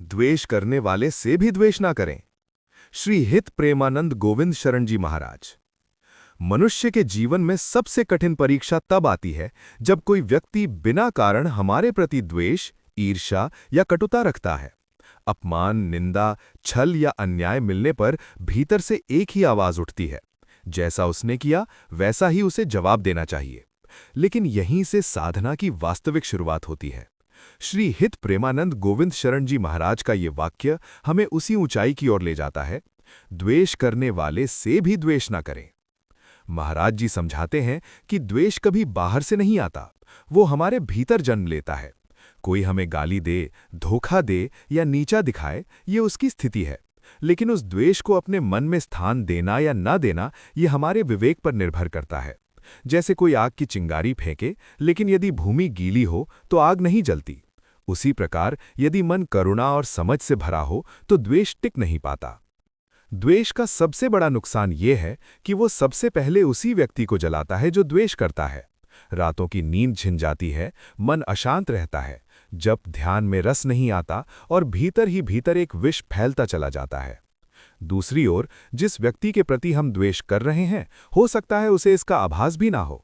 द्वेष करने वाले से भी द्वेष ना करें। श्री हित प्रेमानंद गोविंद शरण जी महाराज। मनुष्य के जीवन में सबसे कठिन परीक्षा तब आती है जब कोई व्यक्ति बिना कारण हमारे प्रति द्वेष, ईर्ष्या या कटुता रखता है। अपमान, निंदा, छल या अन्याय मिलने पर भीतर से एक ही आवाज उठती है, जैसा उसने किया वैसा ही उसे जवाब देना चाहिए। लेकिन यहीं से साधना की वास्तविक शुरुआत होती है। श्री हित प्रेमानंद गोविंद शरण जी महाराज का ये वाक्य हमें उसी ऊंचाई की ओर ले जाता है, द्वेष करने वाले से भी द्वेष ना करें। महाराज जी समझाते हैं कि द्वेष कभी बाहर से नहीं आता, वो हमारे भीतर जन्म लेता है। कोई हमें गाली दे, धोखा दे या नीचा दिखाए, ये उसकी स्थिति है। लेकिन उस द्वेष को अपने मन में स्थान देना या न देना, ये हमारे विवेक पर निर्भर करता है। जैसे कोई आग की चिंगारी फेंके, लेकिन यदि भूमि गीली हो तो आग नहीं जलती। उसी प्रकार यदि मन करुणा और समझ से भरा हो तो द्वेष टिक नहीं पाता। द्वेष का सबसे बड़ा नुकसान ये है कि वो सबसे पहले उसी व्यक्ति को जलाता है जो द्वेष करता है। रातों की नींद छिन जाती है, मन अशांत रहता है, जब ध्यान में रस नहीं आता और भीतर ही भीतर एक विष फैलता चला जाता है। दूसरी ओर जिस व्यक्ति के प्रति हम द्वेष कर रहे हैं, हो सकता है उसे इसका आभास भी ना हो।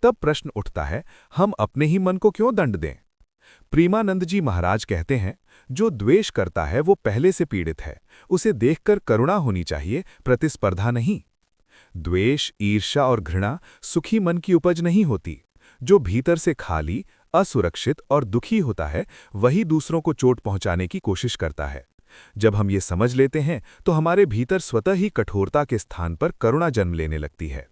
तब प्रश्न उठता है, हम अपने ही मन को क्यों दंड दें? प्रेमानंद जी महाराज कहते हैं, जो द्वेष करता है वो पहले से पीड़ित है, उसे देखकर करुणा होनी चाहिए, प्रतिस्पर्धा नहीं। द्वेष, ईर्ष्या और घृणा सुखी मन की उपज नहीं होती। जो भीतर से खाली, असुरक्षित और दुखी होता है, वही दूसरों को चोट पहुंचाने की कोशिश करता है। जब हम ये समझ लेते हैं तो हमारे भीतर स्वतः ही कठोरता के स्थान पर करुणा जन्म लेने लगती है।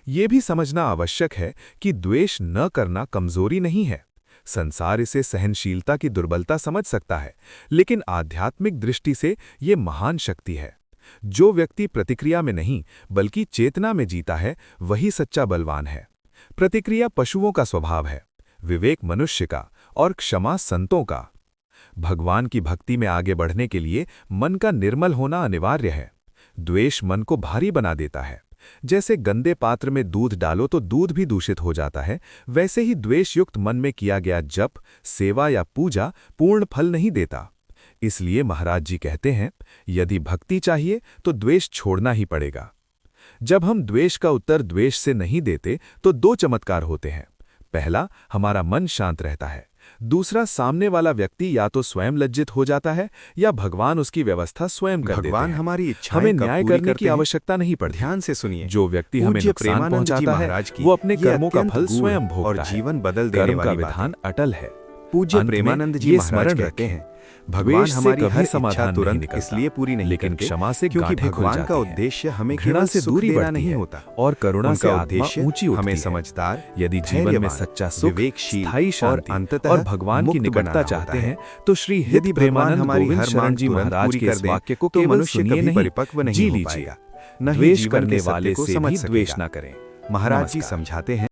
ये भी समझना आवश्यक है कि द्वेष न करना कमजोरी नहीं है। संसार इसे सहनशीलता की दुर्बलता समझ सकता है, लेकिन आध्यात्मिक दृष्टि से ये महान शक्ति है। जो व्यक्ति प्रतिक्रिया में नहीं बल्कि चेतना में जीता है, वही सच्चा बलवान है। प्रतिक्रिया पशुओं का स्वभाव है, विवेक मनुष्य का और क्षमा संतों का। भगवान की भक्ति में आगे बढ़ने के लिए मन का निर्मल होना अनिवार्य है। द्वेष मन को भारी बना देता है। जैसे गंदे पात्र में दूध डालो तो दूध भी दूषित हो जाता है, वैसे ही द्वेषयुक्त मन में किया गया जप, सेवा या पूजा पूर्ण फल नहीं देता। इसलिए महाराज जी कहते हैं, यदि भक्ति चाहिए तो द्वेष छोड़ना ही पड़ेगा। जब हम द्वेष का उत्तर द्वेष से नहीं देते तो दो चमत्कार होते हैं। पहला, हमारा मन शांत रहता है। दूसरा, सामने वाला व्यक्ति या तो स्वयं लज्जित हो जाता है या भगवान उसकी व्यवस्था स्वयं कर देते हैं। भगवान हमारी इच्छाएं हमें न्याय करने की आवश्यकता नहीं पड़ती। ध्यान से सुनिए, जो व्यक्ति हमें नुकसान पहुंचाता है वो अपने कर्मों का फल स्वयं भोगता और है। जीवन बदल देने कर्म का वाली विधान अटल है। पूज्य प्रेमानंद जी महाराज कहते हैं, भगवान हमारी हर इच्छा तुरंत इसलिए पूरी नहीं लेकिन करते क्षमा से क्योंकि गांठें खुल भगवान का जाती हैं। उद्देश्य हमें घृणा केवल से सुख दूरी देना बढ़ती नहीं है होता और करुणा से उनका आत्मा उद्देश्य ऊंची उठती हमें है। समझदार, यदि जीवन में धैर्यवान, सच्चा सुख, विवेकशील स्थायी और शांति अंततः और भगवान की मुक्त निकटता बनाना चाहते होता हैं है। तो श्री हित यदि भगवान प्रेमानंद हमारी गोविंद हर शरण मांग जी तुरंत महाराज पूरी के कर इस दें वाक्य को तो केवल मनुष्य सुनिए कभी नहीं, परिपक्व नहीं जी हो लीजिए। पाएगा, न ही द्वेष जीवन करने के सत्य वाले को से समझ भी द्वेष सकेगा। न करें। महाराज जी नमस्कार। समझाते हैं,